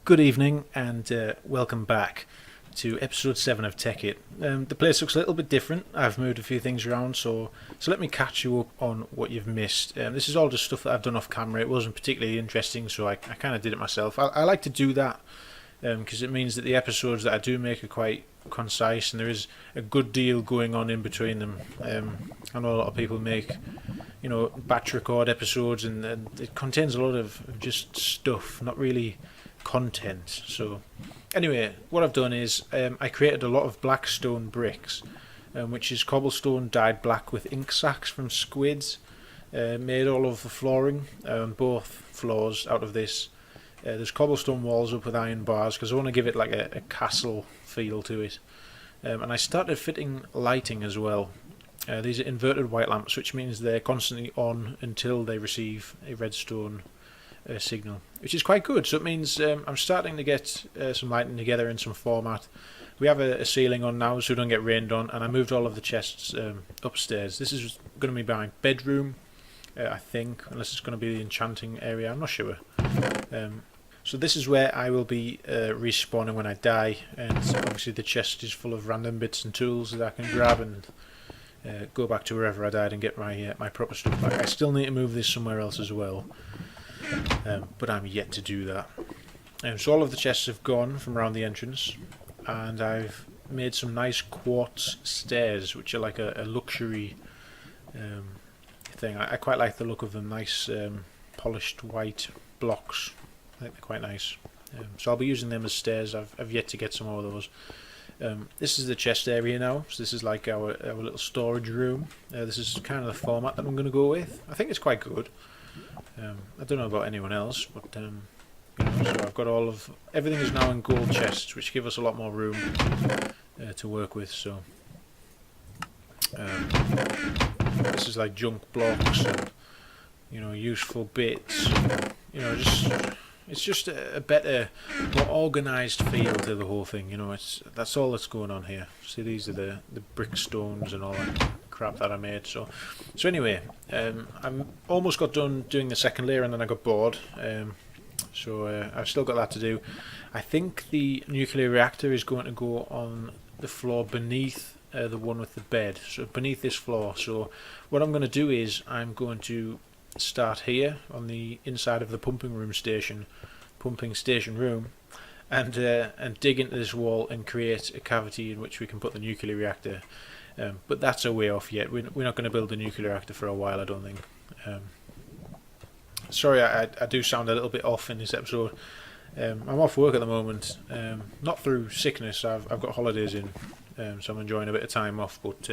Good evening and welcome back to episode 7 of TEKKIT. The place looks a little bit different. I've moved a few things around, so let me catch you up on what you've missed. This is all just stuff that I've done off camera. It wasn't particularly interesting, so I kind of did it myself. I like to do that because it means that the episodes that I do make are quite concise and there is a good deal going on in between them. I know a lot of people make batch record episodes and it contains a lot of just stuff, not really content. So anyway, what I've done is I created a lot of black stone bricks, which is cobblestone dyed black with ink sacs from squids. Made all of the flooring on both floors out of this. There's cobblestone walls up with iron bars because I want to give it like a castle feel to it. And I started fitting lighting as well. These are inverted white lamps, which means they're constantly on until they receive a redstone signal, which is quite good. So it means I'm starting to get some lighting together in some format. We have a ceiling on now so we don't get rained on, and I moved all of the chests upstairs. This is going to be my bedroom, I think, unless it's going to be the enchanting area. I'm not sure. So this is where I will be respawning when I die, and obviously the chest is full of random bits and tools that I can grab and go back to wherever I died and get my proper stuff back. I still need to move this somewhere else as well. But I'm yet to do that. So all of the chests have gone from around the entrance, and I've made some nice quartz stairs, which are like a luxury thing. I quite like the look of them. Nice polished white blocks. I think they're quite nice. So I'll be using them as stairs. I've yet to get some more of those. This is the chest area now. So this is like our little storage room. This is kind of the format that I'm going to go with. I think it's quite good. I don't know about anyone else, but so I've got everything is now in gold chests, which give us a lot more room to work with. So this is like junk blocks and useful bits. It's just a better, more organised feel to the whole thing. That's all that's going on here. See, these are the brick stones and all that crap that I made. So anyway, I'm almost got done doing the second layer, and then I got bored. So I've still got that to do. I think the nuclear reactor is going to go on the floor beneath the one with the bed. So beneath this floor. So what I'm going to do is I'm going to start here on the inside of the pumping station room, and dig into this wall and create a cavity in which we can put the nuclear reactor. But that's a way off yet. We're not going to build a nuclear reactor for a while, I don't think. Sorry, I do sound a little bit off in this episode. I'm off work at the moment, not through sickness. I've got holidays in, so I'm enjoying a bit of time off. But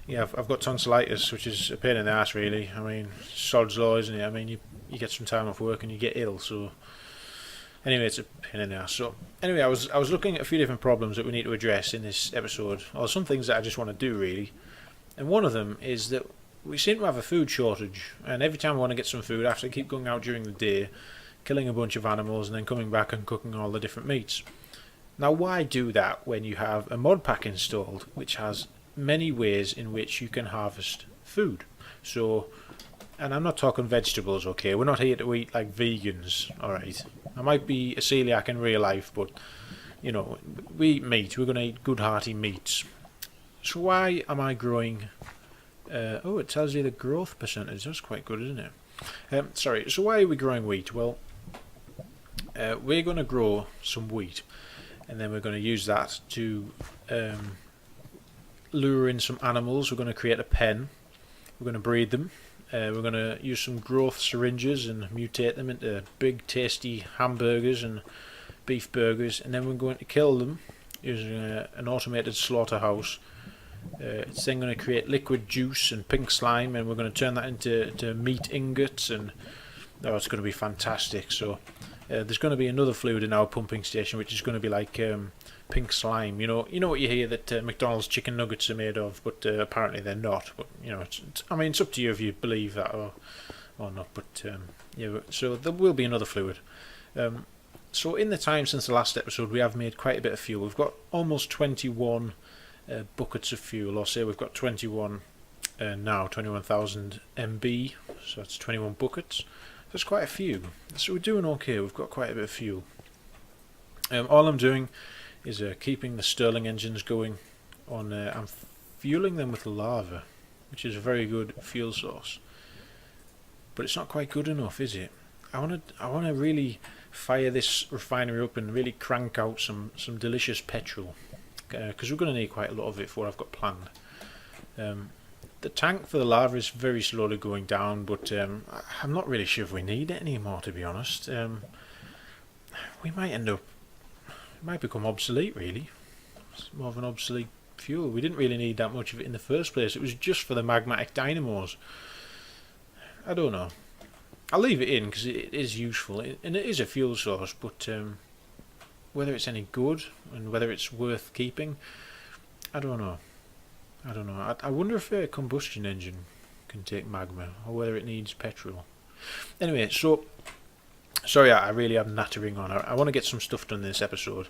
yeah, I've got tonsillitis, which is a pain in the ass, really. I mean, sod's law, isn't it? I mean, you get some time off work and you get ill, so anyway, it's a pain in the ass. So anyway, I was looking at a few different problems that we need to address in this episode, or some things that I just want to do, really. And one of them is that we seem to have a food shortage, and every time I want to get some food, I have to keep going out during the day, killing a bunch of animals, and then coming back and cooking all the different meats. Now, why do that when you have a mod pack installed, which has many ways in which you can harvest food? So, and I'm not talking vegetables, okay? We're not here to eat like vegans, alright? I might be a celiac in real life, but we eat meat. We're going to eat good hearty meats. So why am I growing? It tells you the growth percentage. That's quite good, isn't it? Sorry. So why are we growing wheat? Well, we're going to grow some wheat, and then we're going to use that to lure in some animals. We're going to create a pen. We're going to breed them. We're going to use some growth syringes and mutate them into big tasty hamburgers and beef burgers, and then we're going to kill them using an automated slaughterhouse. It's then going to create liquid juice and pink slime, and we're going to turn that into meat ingots, and it's going to be fantastic. So there's going to be another fluid in our pumping station which is going to be like pink slime. You know what you hear that McDonald's chicken nuggets are made of, but apparently they're not. But it's up to you if you believe that or not. But yeah, so there will be another fluid. So in the time since the last episode, we have made quite a bit of fuel. We've got almost 21 buckets of fuel, or say we've got 21 now, 21,000 MB. So that's 21 buckets. That's quite a few. So we're doing okay. We've got quite a bit of fuel. All I'm doing is keeping the Stirling engines going. I'm fueling them with lava, which is a very good fuel source. But it's not quite good enough, is it? I want to really fire this refinery up and really crank out some delicious petrol, because we're going to need quite a lot of it for what I've got planned. The tank for the lava is very slowly going down, but I'm not really sure if we need it anymore, to be honest. We might end up... It might become obsolete, really. It's more of an obsolete fuel. We didn't really need that much of it in the first place. It was just for the magmatic dynamos. I don't know. I'll leave it in because it is useful, and it is a fuel source, but whether it's any good and whether it's worth keeping, I don't know. I wonder if a combustion engine can take magma, or whether it needs petrol. Anyway, so... Sorry, I really am nattering on. I want to get some stuff done in this episode.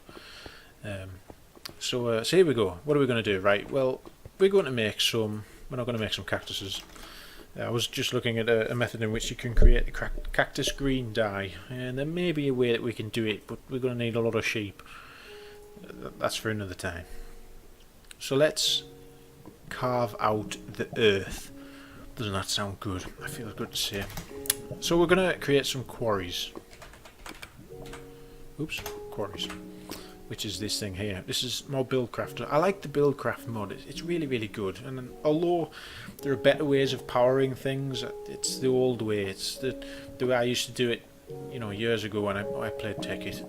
So here we go. What are we going to do? Right, well, we're going to make some... We're not going to make some cactuses. I was just looking at a method in which you can create a cactus green dye. And there may be a way that we can do it, but we're going to need a lot of sheep. That's for another time. So let's carve out the earth. Doesn't that sound good? I feel good to say. So we're going to create some quarries. Oops, quarries. Which is this thing here. This is more Buildcraft. I like the Buildcraft mod. It's really, really good. And although there are better ways of powering things, it's the old way. It's the way I used to do it, years ago when I played TEKKIT.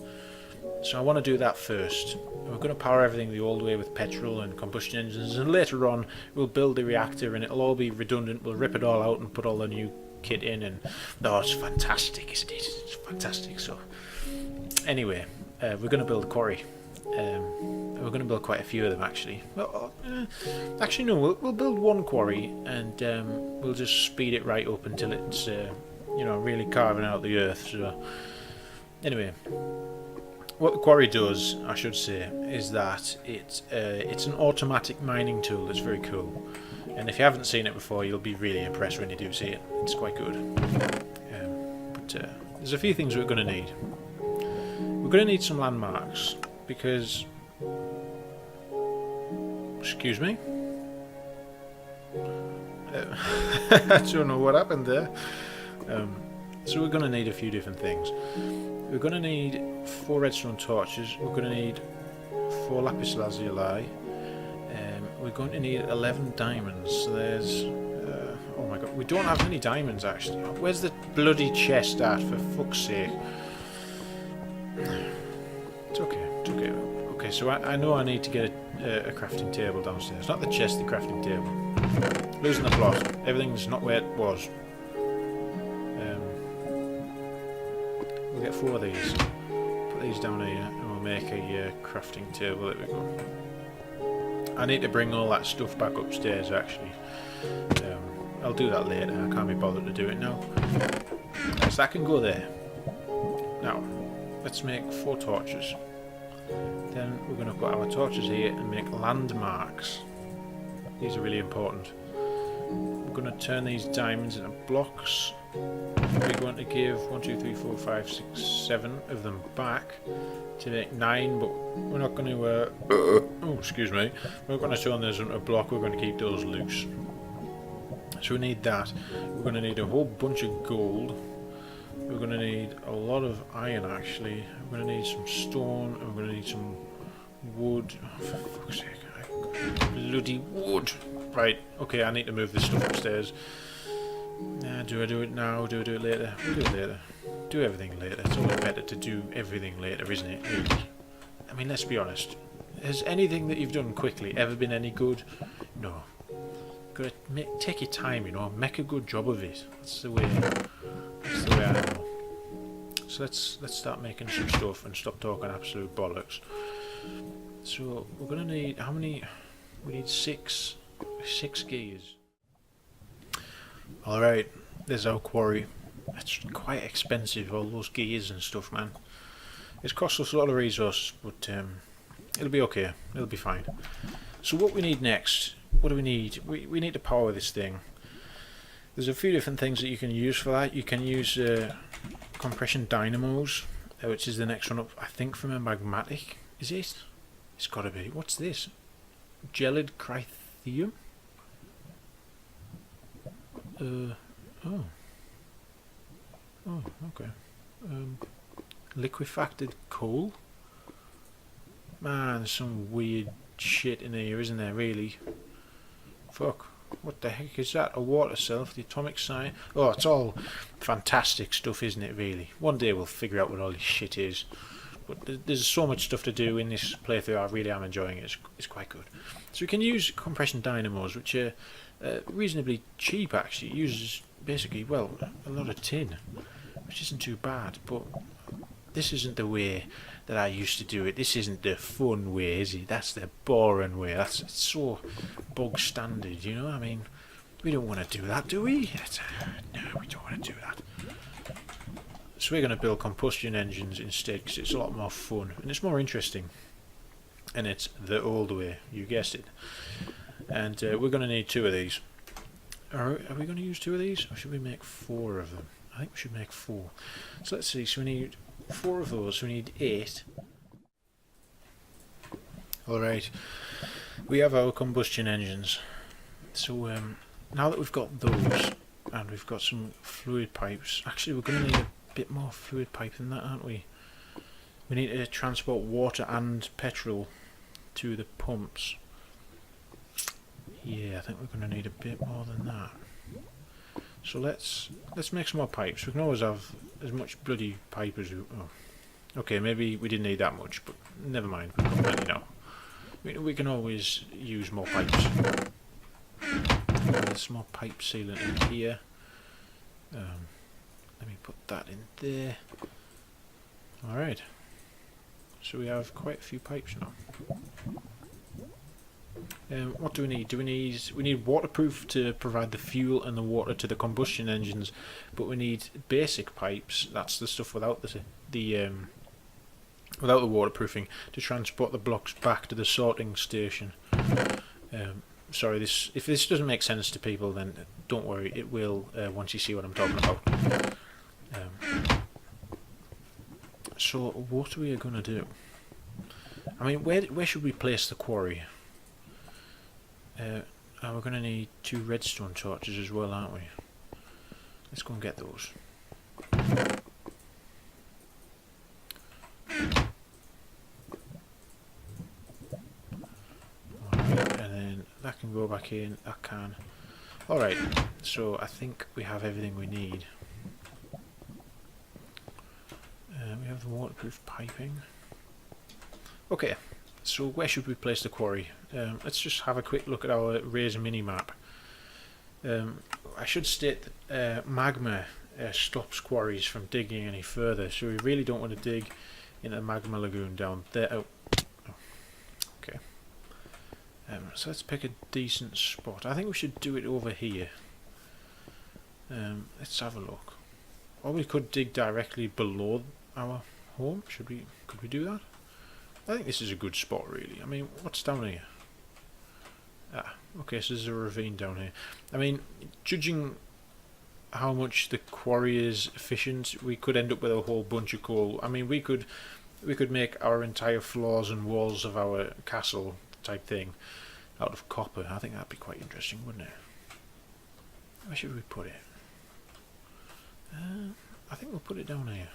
So I want to do that first. We're going to power everything the old way with petrol and combustion engines, and later on we'll build the reactor and it'll all be redundant. We'll rip it all out and put all the new kit in, and it's fantastic, isn't it? It's fantastic. So anyway, we're going to build a quarry. We're going to build quite a few of them, actually. Well, actually no, we'll build one quarry, and we'll just speed it right up until it's really carving out the earth. So anyway, what the quarry does, I should say, is that it's an automatic mining tool that's very cool. And if you haven't seen it before, you'll be really impressed when you do see it. It's quite good. But there's a few things we're going to need. We're going to need some landmarks, because... Excuse me? I don't know what happened there. So we're going to need a few different things. We're going to need 4 redstone torches. We're going to need 4 lapis lazuli. We're going to need 11 diamonds. So there's... oh my god, we don't have any diamonds actually. Where's the bloody chest at, for fuck's sake? It's okay, it's okay. Okay, so I know I need to get a crafting table downstairs. Not the chest, the crafting table. Losing the plot. Everything's not where it was. We'll get 4 of these. Put these down here and we'll make a crafting table. There we go. I need to bring all that stuff back upstairs actually. I'll do that later. I can't be bothered to do it now. So that can go there. Now, let's make 4 torches. Then we're going to put our torches here and make landmarks. These are really important. We're going to turn these diamonds into blocks. We're going to give 1, 2, 3, 4, 5, 6, 7 of them back to make 9, but we're not going to... oh, excuse me. We're not going to turn those into a block, we're going to keep those loose. So we need that. We're going to need a whole bunch of gold. We're going to need a lot of iron actually. We're going to need some stone, and we're going to need some wood. Oh, for fuck's sake. Bloody wood! Right, okay, I need to move this stuff upstairs. Do I do it now? Do I do it later? We'll do it later. Do everything later. It's always better to do everything later, isn't it? Really? I mean, let's be honest. Has anything that you've done quickly ever been any good? No. Gotta take your time, make a good job of it. That's the way I know. So let's start making some stuff and stop talking absolute bollocks. So we're gonna need how many? We need 6 gears. Alright, there's our quarry. It's quite expensive, all those gears and stuff, man. It's cost us a lot of resources, but it'll be okay. It'll be fine. So what we need next, what do we need? We need to power this thing. There's a few different things that you can use for that. You can use compression dynamos. which is the next one up, I think, from a magmatic. Is it? It's got to be. What's this? Gelid Crythium? Oh. Oh, okay. Liquefacted coal? Man, there's some weird shit in here, isn't there, really? Fuck. What the heck is that? A water self, the atomic sign. Oh, it's all fantastic stuff, isn't it, really? One day we'll figure out what all this shit is. But there's so much stuff to do in this playthrough. I really am enjoying it. It's quite good. So we can use compression dynamos, which are reasonably cheap, actually. It uses basically, well, a lot of tin, which isn't too bad. But this isn't the way that I used to do it. This isn't the fun way, is it? That's the boring way. That's so bog standard, you know? I mean, we don't want to do that, do we? No, we don't want to do that. So we're going to build combustion engines instead, because it's a lot more fun and it's more interesting. And it's the old way, you guessed it. And we're going to need 2 of these. Are we going to use 2 of these, or should we make 4 of them? I think we should make 4. So let's see. So we need 4 of those. So we need 8. All right. We have our combustion engines. So now that we've got those, and we've got some fluid pipes. Actually, we're going to need a bit more fluid pipe than that, aren't we? We need to transport water and petrol to the pumps. Yeah, I think we're going to need a bit more than that. So let's make some more pipes. We can always have as much bloody pipe as we... Oh. Okay, maybe we didn't need that much, but never mind. We've got plenty now. We can always use more pipes. There's some more pipe sealant in here. Let me put that in there. Alright. So we have quite a few pipes now. What do we need? We need waterproof to provide the fuel and the water to the combustion engines, but we need basic pipes. That's the stuff without the waterproofing, to transport the blocks back to the sorting station. Sorry, if this doesn't make sense to people, then don't worry, it will once you see what I'm talking about. So what are we going to do? I mean, where should we place the quarry? We're going to need 2 redstone torches as well, aren't we? Let's go and get those. Alright, and then that can go back in, that can. Alright, so I think we have everything we need. We have the waterproof piping. Okay, so where should we place the quarry? Let's just have a quick look at our Raise mini-map. I should state that magma stops quarries from digging any further, so we really don't want to dig in a magma lagoon down there. Oh. Okay. So let's pick a decent spot. I think we should do it over here. Let's have a look. Or we could dig directly below our home. Could we do that? I think this is a good spot, really. I mean, what's down here? Ah, okay, so there's a ravine down here. I mean, judging how much the quarry is efficient, we could end up with a whole bunch of coal. I mean, we could make our entire floors and walls of our castle type thing out of copper. I think that'd be quite interesting, wouldn't it? Where should we put it? I think we'll put it down here.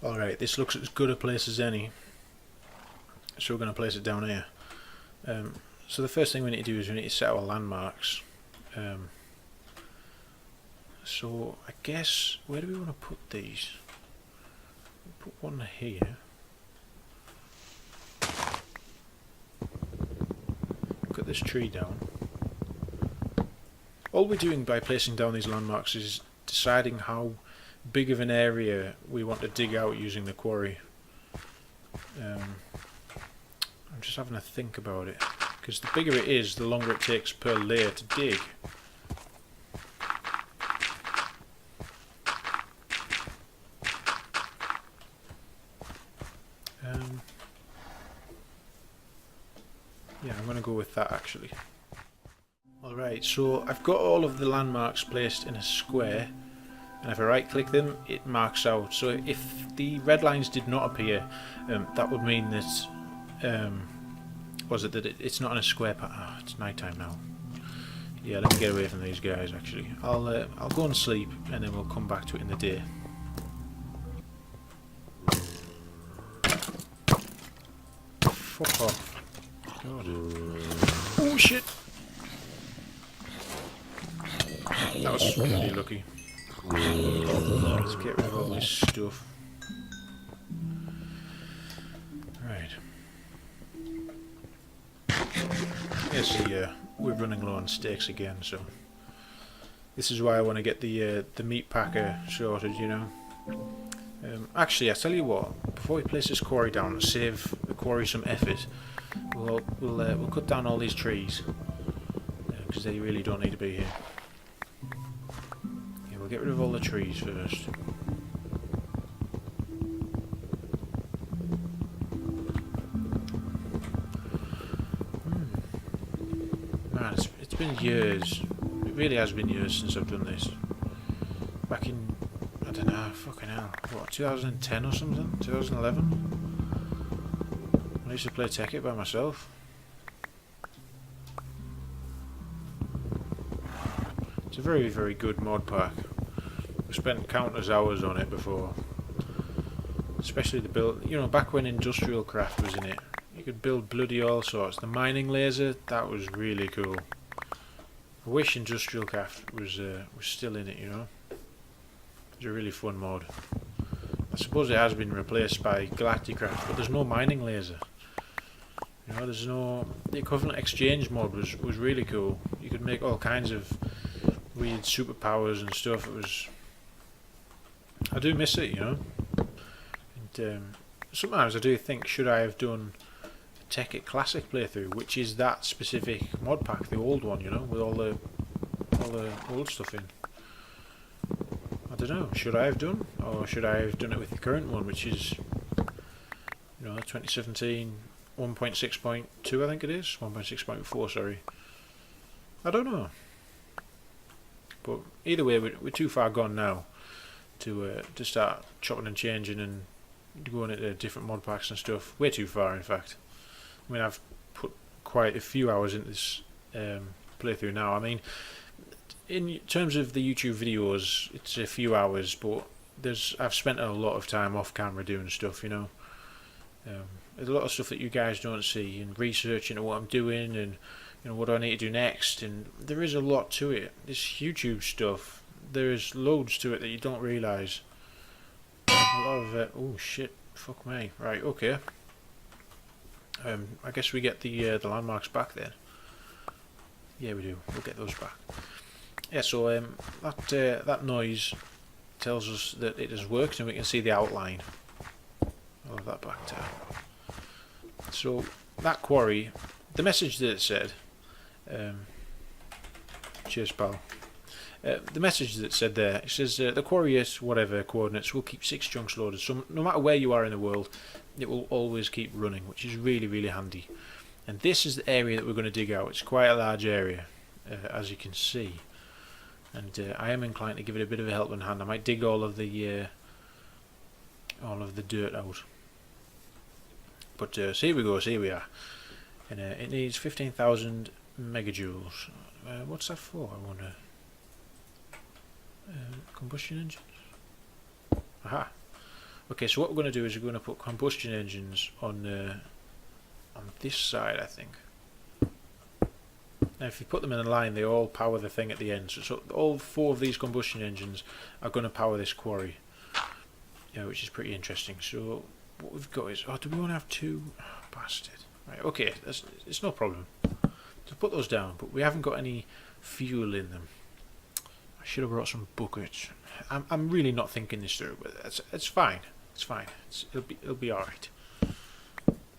Alright, this looks as good a place as any. So we're going to place it down here. So the first thing we need to do is we need to set our landmarks. So I guess, where do we want to put these? We'll put one here. Cut this tree down. All we're doing by placing down these landmarks is deciding how big of an area we want to dig out using the quarry. I'm just having to think about it, because the bigger it is, the longer it takes per layer to dig. Yeah, I'm going to go with that actually. Alright, so I've got all of the landmarks placed in a square. and if I right click them it marks out. So if the red lines did not appear, that would mean that it's not in a square pattern. Oh, it's night time now. Yeah, let me get away from these guys actually. I'll go and sleep and then we'll come back to it in the day. Fuck off. God. Oh shit! That was really lucky. Let's get rid of all this stuff. Right. Yes, we're running low on steaks again, so this is why I want to get the meat packer sorted, you know. Actually, I tell you what. Before we place this quarry down and save the quarry some effort, we'll cut down all these trees because they really don't need to be here. Yeah, we'll get rid of all the trees first. Man, it's been years. It really has been years since I've done this. Back in, I don't know, fucking hell, what, 2010 or something? 2011? I used to play TEKKIT by myself. It's a very, very good mod pack. I've spent countless hours on it before. Especially the build, you know, back when Buildcraft was in it. You could build bloody all sorts. The mining laser, that was really cool. I wish Buildcraft was still in it, you know. It's a really fun mod. I suppose it has been replaced by Galacticraft, but there's no mining laser. You know, there's no... The equivalent exchange mod was really cool. You could make all kinds of weird superpowers and stuff. It was... I do miss it, you know. And sometimes I do think, should I have done a TEKKIT Classic playthrough, which is that specific mod pack, the old one, you know, with all the old stuff in. I don't know, should I have done? Or should I have done it with the current one, which is, you know, 2017 1.6.2 I think it is, 1.6.4 sorry. I don't know. But either way, we're too far gone now to start chopping and changing and going into different mod packs and stuff. Way too far, in fact. I mean, I've put quite a few hours into this playthrough now. I mean, in terms of the YouTube videos, it's a few hours, but I've spent a lot of time off camera doing stuff, you know. There's a lot of stuff that you guys don't see, and researching what I'm doing, and you know, what do I need to do next, and there is a lot to it. This YouTube stuff, there's loads to it that you don't realise. A lot of it. Oh shit! Fuck me. Right. Okay. I guess we get the landmarks back then. Yeah, we do. We'll get those back. Yeah. So that noise tells us that it has worked, and we can see the outline. I'll have that back down. So that quarry, the message that it said. Cheers, pal. The message that said there, it says the quarry at whatever coordinates will keep 6 chunks loaded. So no matter where you are in the world, it will always keep running, which is really, really handy. And this is the area that we're going to dig out. It's quite a large area, as you can see. And I am inclined to give it a bit of a helping hand. I might dig all of the dirt out. But so here we go. So here we are. And it needs 15,000 megajoules. What's that for? I wonder. Combustion engines. Aha. Okay, so what we're going to do is we're going to put combustion engines on this side, I think. Now, if you put them in a line, they all power the thing at the end. So all 4 of these combustion engines are going to power this quarry. Yeah, which is pretty interesting. So what we've got is, do we want to have 2? Oh, bastard. Right, okay, it's no problem to put those down, but we haven't got any fuel in them. I should have brought some buckets. I'm really not thinking this through, but it's fine. It's fine. It'll be all right.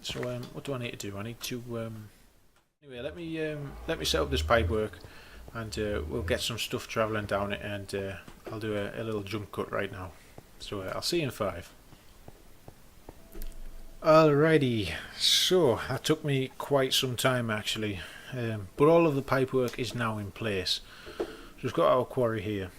So what do I need to do? I need to anyway. Let me set up this pipework, and we'll get some stuff travelling down it, and I'll do a little jump cut right now. So I'll see you in 5. Alrighty, so that took me quite some time actually, but all of the pipework is now in place. So we've got our quarry here.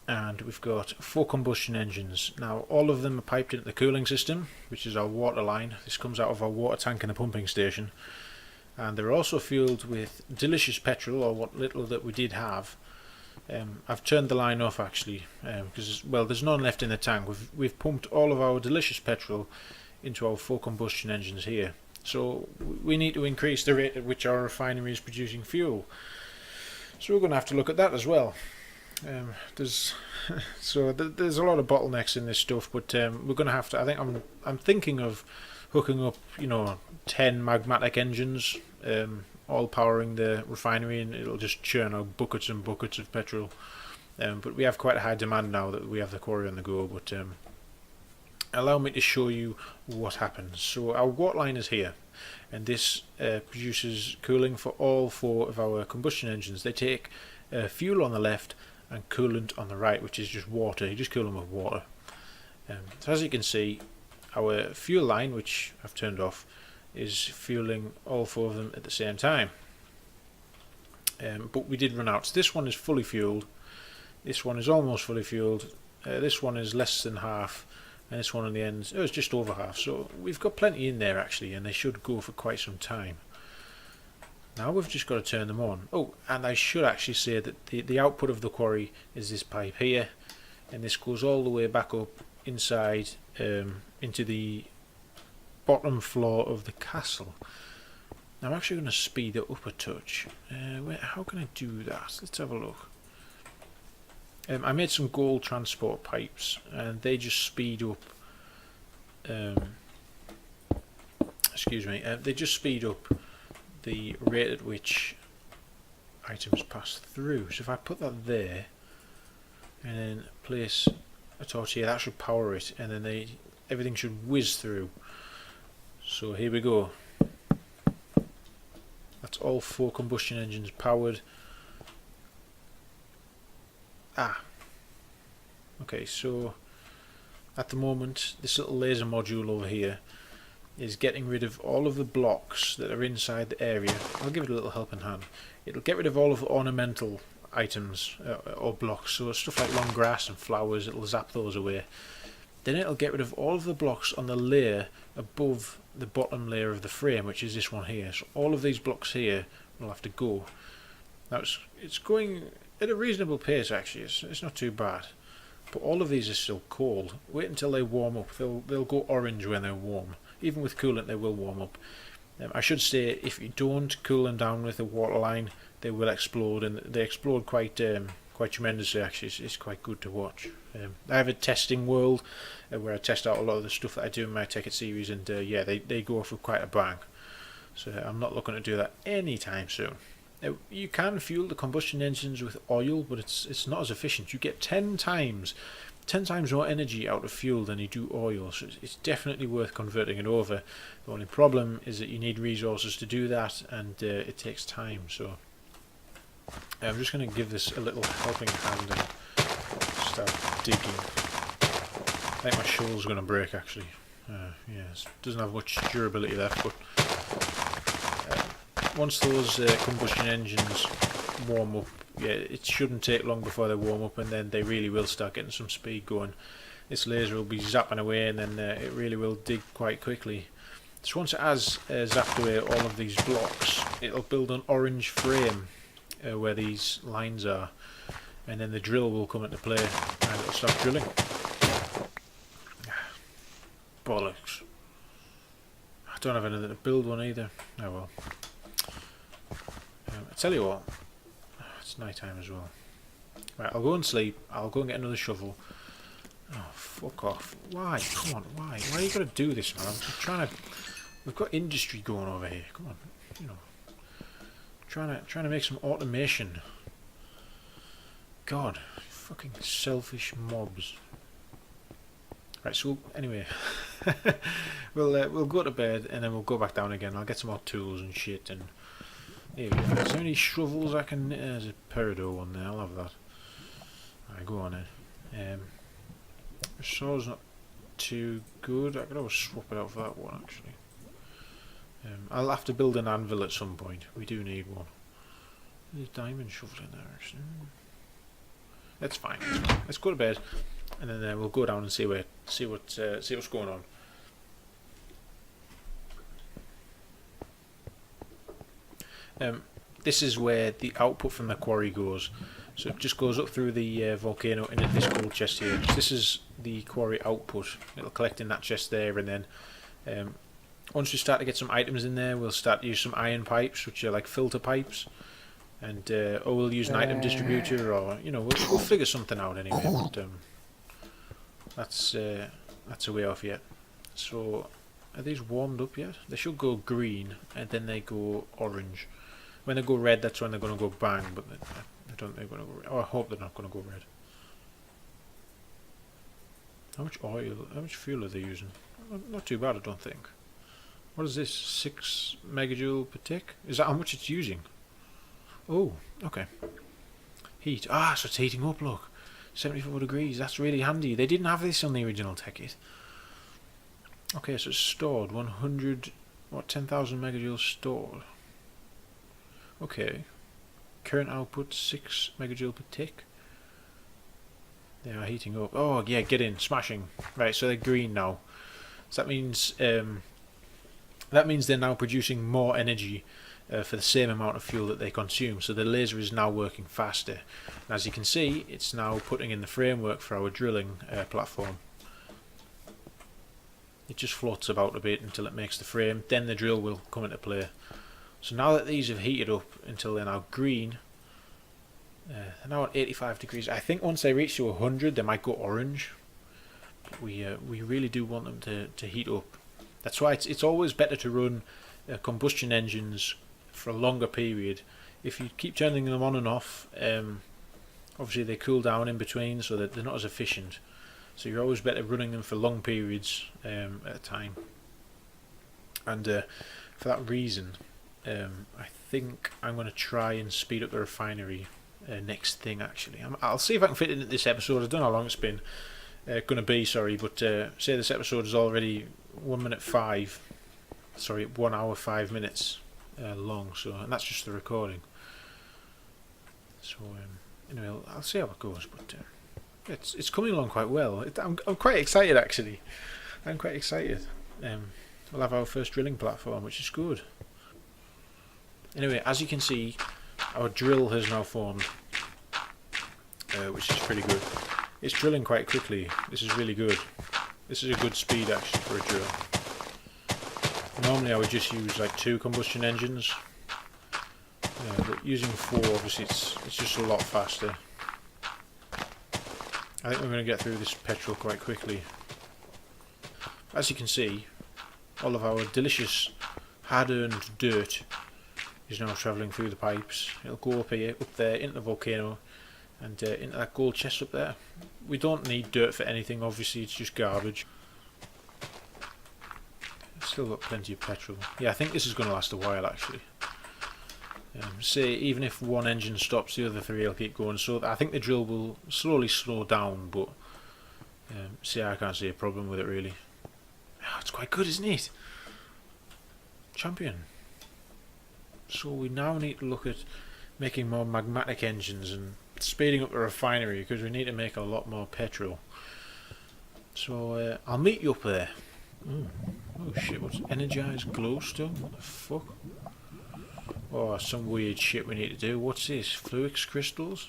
and we've got 4 combustion engines. Now all of them are piped into the cooling system, which is our water line. This comes out of our water tank in the pumping station, and they're also fueled with delicious petrol, or what little that we did have. I've turned the line off actually, because well, there's none left in the tank. We've pumped all of our delicious petrol into our 4 combustion engines here, so we need to increase the rate at which our refinery is producing fuel. So we're going to have to look at that as well. There's there's a lot of bottlenecks in this stuff, but we're going to have to. I think I'm thinking of hooking up, 10 magmatic engines, all powering the refinery, and it'll just churn out buckets and buckets of petrol. But we have quite a high demand now that we have the quarry on the go. But allow me to show you what happens. So our water line is here, and this produces cooling for all 4 of our combustion engines. They take fuel on the left and coolant on the right, which is just water. You just cool them with water. So as you can see, our fuel line, which I've turned off, is fueling all 4 of them at the same time. But we did run out. So this one is fully fueled, this one is almost fully fueled, this one is less than half, and this one on the end is just over half. So we've got plenty in there actually, and they should go for quite some time. Now we've just got to turn them on. Oh, and I should actually say that the output of the quarry is this pipe here, and this goes all the way back up inside into the bottom floor of the castle. Now I'm actually going to speed it up a touch. How can I do that? Let's have a look. I made some gold transport pipes, and they just speed up. Excuse me. They just speed up the rate at which items pass through. So if I put that there, and then place a torch here, that should power it, and then everything should whiz through. So here we go. That's all 4 combustion engines powered. Okay, so at the moment this little laser module over here is getting rid of all of the blocks that are inside the area. I'll give it a little helping hand. It'll get rid of all of the ornamental items or blocks, so stuff like long grass and flowers, it'll zap those away. Then it'll get rid of all of the blocks on the layer above the bottom layer of the frame, which is this one here. So all of these blocks here will have to go. Now it's going at a reasonable pace actually, it's not too bad. But all of these are still cold. Wait until they warm up. They'll go orange when they're warm. Even with coolant they will warm up. I should say, if you don't cool them down with a water line, they will explode, and they explode quite tremendously actually. It's quite good to watch. I have a testing world where I test out a lot of the stuff that I do in my TEKKIT series, and yeah, they go off with quite a bang. So I'm not looking to do that anytime soon. You can fuel the combustion engines with oil, but it's not as efficient. You get 10 times more energy out of fuel than you do oil, so it's definitely worth converting it over. The only problem is that you need resources to do that, and it takes time. So I'm just going to give this a little helping hand and start digging. I think my shovel's going to break actually. Yeah, it doesn't have much durability left, but once those combustion engines warm up, yeah, it shouldn't take long before they warm up, and then they really will start getting some speed going. This laser will be zapping away, and then it really will dig quite quickly. So once it has zapped away all of these blocks, it'll build an orange frame where these lines are, and then the drill will come into play and it'll start drilling. Bollocks. I don't have anything to build one either. Oh well. I tell you what, it's night time as well. Right, I'll go and sleep. I'll go and get another shovel. Oh, fuck off. Why? Come on, why? Why are you going to do this, man? I'm trying to... We've got industry going over here. Come on, trying to make some automation. God, fucking selfish mobs. Right, so anyway, we'll go to bed, and then we'll go back down again. I'll get some more tools and shit, and here we go. Is there any shovels I can... there's a peridot one there, I'll have that. Alright, go on then. The saw's not too good. I could always swap it out for that one actually. I'll have to build an anvil at some point. We do need one. There's a diamond shovel in there actually. That's fine. Let's go to bed, and then we'll go down and see what's going on. This is where the output from the quarry goes. So it just goes up through the volcano into this gold chest here. This is the quarry output. It'll collect in that chest there, and then once we start to get some items in there, we'll start to use some iron pipes, which are like filter pipes, and or we'll use an item distributor, or we'll figure something out anyway. But that's a way off yet. So are these warmed up yet? They should go green, and then they go orange. When they go red, that's when they're going to go bang, but I don't think they're going to go red. Oh, I hope they're not going to go red. How much fuel are they using? Not too bad, I don't think. What is this? 6 megajoule per tick? Is that how much it's using? Oh, okay. Heat. Ah, so it's heating up, look. 74 degrees, that's really handy. They didn't have this on the original TEKKIT. Okay, so it's stored. 10,000 megajoules stored. Okay. Current output 6 megajoule per tick. They are heating up. Oh yeah, get in, smashing. Right, so they're green now. So that means they're now producing more energy for the same amount of fuel that they consume. So the laser is now working faster. And as you can see, it's now putting in the framework for our drilling platform. It just floats about a bit until it makes the frame. Then the drill will come into play. So now that these have heated up until they're now green, they're now at 85 degrees. I think once they reach to 100, they might go orange. But we really do want them to heat up. That's why it's always better to run combustion engines for a longer period. If you keep turning them on and off, obviously they cool down in between, so that they're not as efficient. So you're always better running them for long periods at a time. And for that reason, I think I'm going to try and speed up the refinery next thing. Actually, I'll see if I can fit it into this episode. I don't know how long it's been going to be. Sorry, but say this episode is already 1 minute 5. Sorry, 1 hour 5 minutes long. So, and that's just the recording. So anyway, I'll see how it goes. But it's coming along quite well. I'm quite excited actually. I'm quite excited. We'll have our first drilling platform, which is good. Anyway, as you can see, our drill has now formed, which is pretty good. It's drilling quite quickly. This is really good. This is a good speed actually for a drill. Normally I would just use like 2 combustion engines, but using 4 obviously it's just a lot faster. I think we're going to get through this petrol quite quickly. As you can see, all of our delicious hard-earned dirt is now travelling through the pipes. It'll go up here, up there, into the volcano, and into that gold chest up there. We don't need dirt for anything, obviously, it's just garbage. Still got plenty of petrol. Yeah, I think this is going to last a while actually. Say even if one engine stops, the other 3 will keep going. So I think the drill will slowly slow down, but see, I can't see a problem with it really. Oh, it's quite good, isn't it? Champion. So we now need to look at making more magmatic engines and speeding up the refinery, because we need to make a lot more petrol. So I'll meet you up there. Oh shit, what's energized glowstone? What the fuck? Oh, some weird shit we need to do. What's this? Fluix crystals?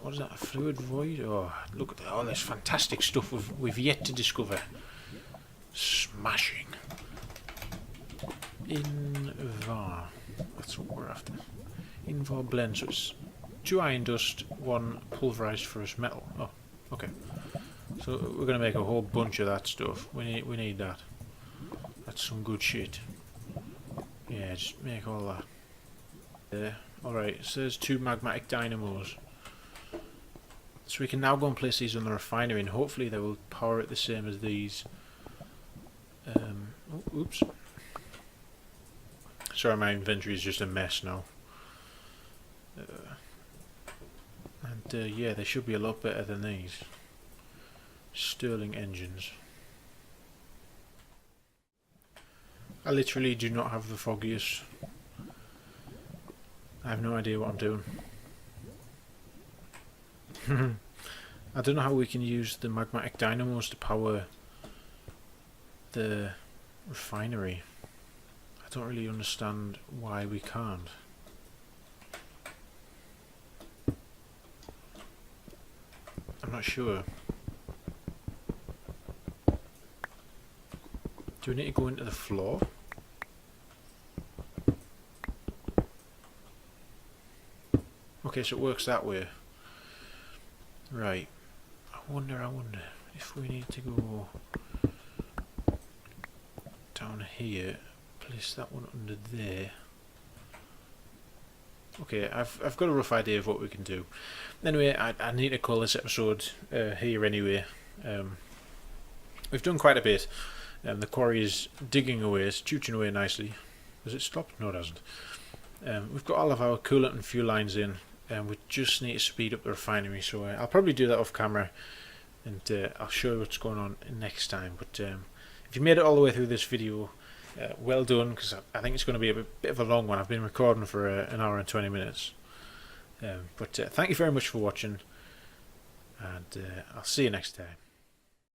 What is that? A fluid void? Oh, look at that. Oh, there's fantastic stuff we've yet to discover. Smashing. Invar. That's what we're after. Invar blend. So it's 2 iron dust, 1 pulverized ferrous metal. Oh, okay. So we're going to make a whole bunch of that stuff. We need that. That's some good shit. Yeah, just make all that. There. Alright, so there's 2 magmatic dynamos. So we can now go and place these on the refinery, and hopefully they will power it the same as these. Oh, oops. Sorry, my inventory is just a mess now. Yeah, they should be a lot better than these. Stirling engines. I literally do not have the foggiest. I have no idea what I'm doing. I don't know how we can use the magmatic dynamos to power the refinery. I don't really understand why we can't. I'm not sure. Do we need to go into the floor? Okay, so it works that way. Right. I wonder if we need to go down here, place that one under there. Okay, I've got a rough idea of what we can do. Anyway, I need to call this episode here anyway. We've done quite a bit. The quarry is digging away, it's chooching away nicely. Has it stopped? No, it hasn't. We've got all of our coolant and fuel lines in, and we just need to speed up the refinery, so I'll probably do that off camera, and I'll show you what's going on next time. But if you made it all the way through this video, well done, because I think it's going to be a bit of a long one. I've been recording for an hour and 20 minutes. But thank you very much for watching, and I'll see you next time.